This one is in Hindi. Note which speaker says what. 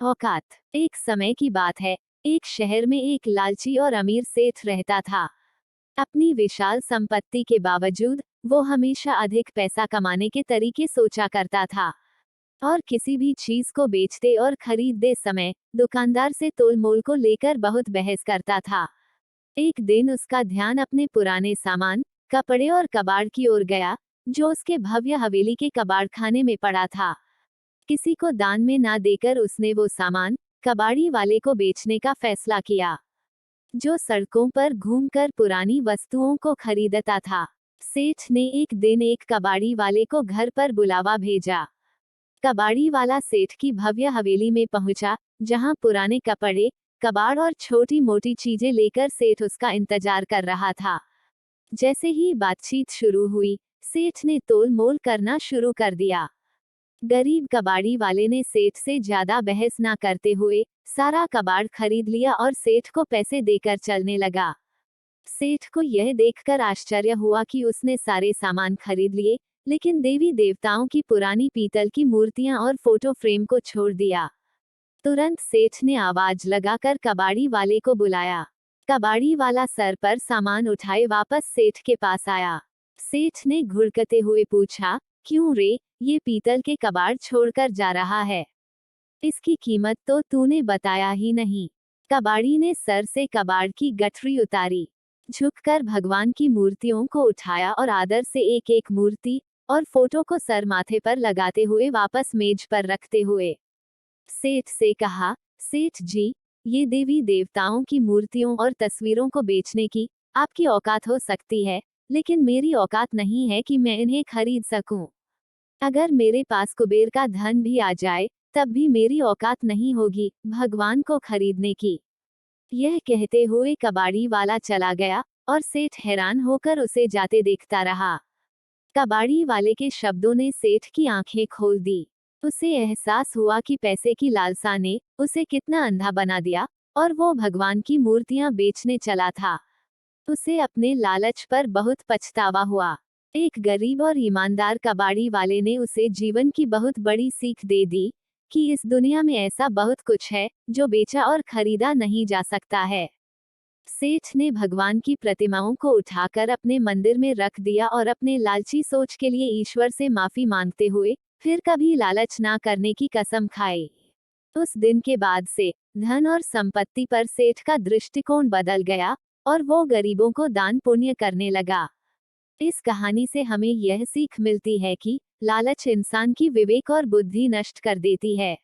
Speaker 1: औकात। एक समय की बात है, एक शहर में एक लालची और अमीर सेठ रहता था। अपनी विशाल संपत्ति के बावजूद वो हमेशा अधिक पैसा कमाने के तरीके सोचा करता था और किसी भी चीज को बेचते और खरीदते समय दुकानदार से तोल मोल को लेकर बहुत बहस करता था। एक दिन उसका ध्यान अपने पुराने सामान, कपड़े और कबाड़ की ओर गया, जो उसके भव्य हवेली के कबाड़ खाने में पड़ा था। किसी को दान में ना देकर उसने वो सामान कबाड़ी वाले को बेचने का फैसला किया, जो सड़कों पर घूमकर पुरानी वस्तुओं को खरीदता था। सेठ ने एक दिन एक कबाड़ी वाले को घर पर बुलावा भेजा। कबाड़ी वाला सेठ की भव्य हवेली में पहुंचा, जहां पुराने कपड़े, कबाड़ और छोटी मोटी चीजें लेकर सेठ उसका इंतजार कर रहा था। जैसे ही बातचीत शुरू हुई, सेठ ने तोल मोल करना शुरू कर दिया। गरीब कबाड़ी वाले ने सेठ से ज्यादा बहस ना करते हुए सारा कबाड़ खरीद लिया और सेठ को पैसे देकर चलने लगा। सेठ को यह देखकर आश्चर्य हुआ कि उसने सारे सामान खरीद लिए, लेकिन देवी देवताओं की पुरानी पीतल की मूर्तियां और फोटो फ्रेम को छोड़ दिया। तुरंत सेठ ने आवाज लगाकर कबाड़ी वाले को बुलाया। कबाड़ी वाला सर पर सामान उठाए वापस सेठ के पास आया। सेठ ने घुड़कते हुए पूछा, क्यों रे, ये पीतल के कबाड़ छोड़कर जा रहा है? इसकी कीमत तो तूने बताया ही नहीं। कबाड़ी ने सर से कबाड़ की गठरी उतारी, झुककर भगवान की मूर्तियों को उठाया और आदर से एक एक मूर्ति और फोटो को सर माथे पर लगाते हुए वापस मेज पर रखते हुए सेठ से कहा, सेठ जी, ये देवी देवताओं की मूर्तियों और तस्वीरों को बेचने की आपकी औकात हो सकती है, लेकिन मेरी औकात नहीं है कि मैं इन्हें खरीद सकूं। अगर मेरे पास कुबेर का धन भी आ जाए, तब भी मेरी औकात नहीं होगी भगवान को खरीदने की। यह कहते हुए कबाड़ी वाला चला गया और सेठ हैरान होकर उसे जाते देखता रहा। कबाड़ी वाले के शब्दों ने सेठ की आंखें खोल दी। उसे एहसास हुआ कि पैसे की लालसा ने उसे कितना अंधा बना दिया और वो भगवान की मूर्तियां बेचने चला था। उसे अपने लालच पर बहुत पछतावा हुआ। एक गरीब और ईमानदार कबाड़ी वाले ने उसे जीवन की बहुत बड़ी सीख दे दी कि इस दुनिया में ऐसा बहुत कुछ है जो बेचा और खरीदा नहीं जा सकता है। सेठ ने भगवान की प्रतिमाओं को उठाकर अपने मंदिर में रख दिया और अपने लालची सोच के लिए ईश्वर से माफी मांगते हुए फिर कभी लालच ना करने की कसम खाई। उस दिन के बाद से धन और संपत्ति पर सेठ का दृष्टिकोण बदल गया और वो गरीबों को दान पुण्य करने लगा। इस कहानी से हमें यह सीख मिलती है कि लालच इंसान की विवेक और बुद्धि नष्ट कर देती है।